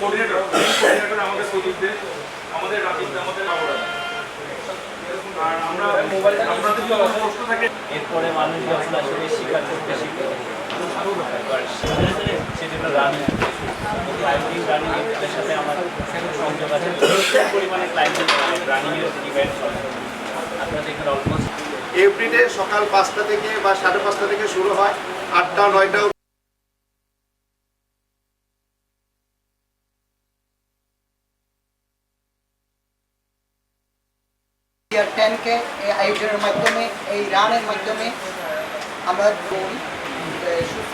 Coordinator আমাদের প্রদীপদের, আমাদের রাজীব, আমাদের বাবুরা। আর আমরা মোবাইল আপনাদের তো প্রশ্ন থাকে, এরপরে মানুষ যখন আসলে শিকার করতে শিখবে সেজন্য রানিং ক্লাইম্বিং রানিং এর সাথে আমার সংযোগ আছে। প্রচুর পরিমাণে ক্লাইম্বিং রানিংয়ের ইভেন্ট হয়। আপনারা এখানে অলমোস্ট এভরিডে সকাল 5টা থেকে বা 5:30 থেকে শুরু হয়, 8টা 9টা। ইয়ার 10কে এই আয়োজনের মাধ্যমে, এই রানের মাধ্যমে আমরা সুস্থ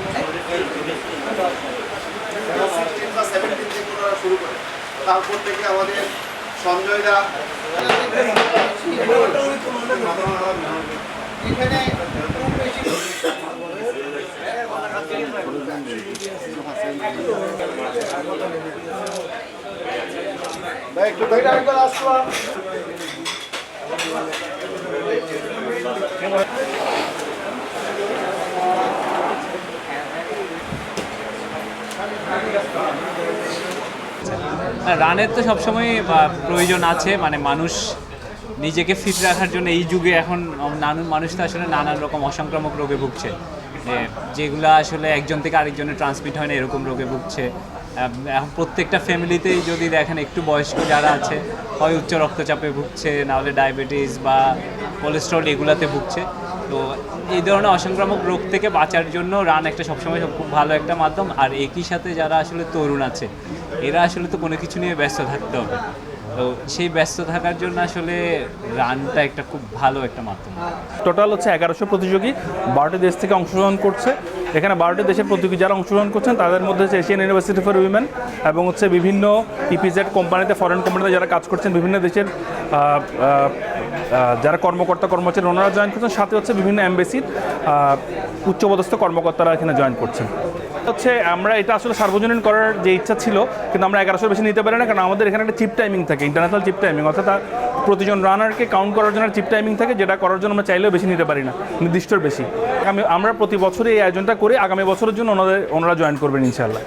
মনে 16 বা 17 থেকে ওরা শুরু করে। তারপর থেকে আমাদের সঞ্জয়দা এখানে একটু আসলাম। রানের তো সবসময় প্রয়োজন আছে, মানে মানুষ নিজেকে ফিট রাখার জন্য এই যুগে এখন মানুষ তো আসলে নানান রকম অসংক্রামক রোগে ভুগছে, যেগুলো আসলে একজন থেকে আরেকজনের ট্রান্সমিট হয় না, এরকম রোগে ভুগছে। এখন প্রত্যেকটা ফ্যামিলিতেই যদি দেখেন একটু বয়স্ক যারা আছে, হয় উচ্চ রক্তচাপে ভুগছে, নাহলে ডায়াবেটিস বা কোলেস্ট্রল এগুলাতে ভুগছে। তো এই ধরনের অসংক্রামক রোগ থেকে বাঁচার জন্য রান একটা সবসময় খুব ভালো একটা মাধ্যম। আর একই সাথে যারা আসলে তরুণ আছে, এরা আসলে তো কোনো কিছু নিয়ে ব্যস্ত থাকতে হবে। তো সেই ব্যস্ত থাকার জন্য আসলে রানটা একটা খুব ভালো একটা মাধ্যম। টোটাল হচ্ছে 1100 প্রতিযোগী 12টি দেশ থেকে অংশগ্রহণ করছে। এখানে 12টি দেশের প্রতিযোগী যারা অংশগ্রহণ করছেন তাদের মধ্যে হচ্ছে এশিয়ান ইউনিভার্সিটি ফর উইমেন এবং হচ্ছে বিভিন্ন ইপিজেড কোম্পানিতে, ফরেন কোম্পানিতে যারা কাজ করছেন, বিভিন্ন দেশের যারা কর্মচারী ওনারা জয়েন করছেন, সাথে হচ্ছে বিভিন্ন এমবেসির উচ্চপদস্থ কর্মকর্তারা এখানে জয়েন করছেন। হচ্ছে আমরা এটা আসলে সার্বজনীন করার যে ইচ্ছা ছিল, কিন্তু আমরা 1100 বেশি নিতে পারি না, কারণ আমাদের এখানে একটা চিপ টাইমিং থাকে, ইন্টারন্যাশনাল চিপ টাইমিং, অর্থাৎ প্রতিজন রানারকে কাউন্ট করার জন্য চিপ টাইমিং থাকে, যেটা করার জন্য আমরা চাইলেও বেশি নিতে পারি না, নির্দিষ্টর বেশি। আমরা প্রতি বছরই এই আয়োজনটা করে আগামী বছরের জন্য ওনারা জয়েন করবেন ইনশাআল্লাহ।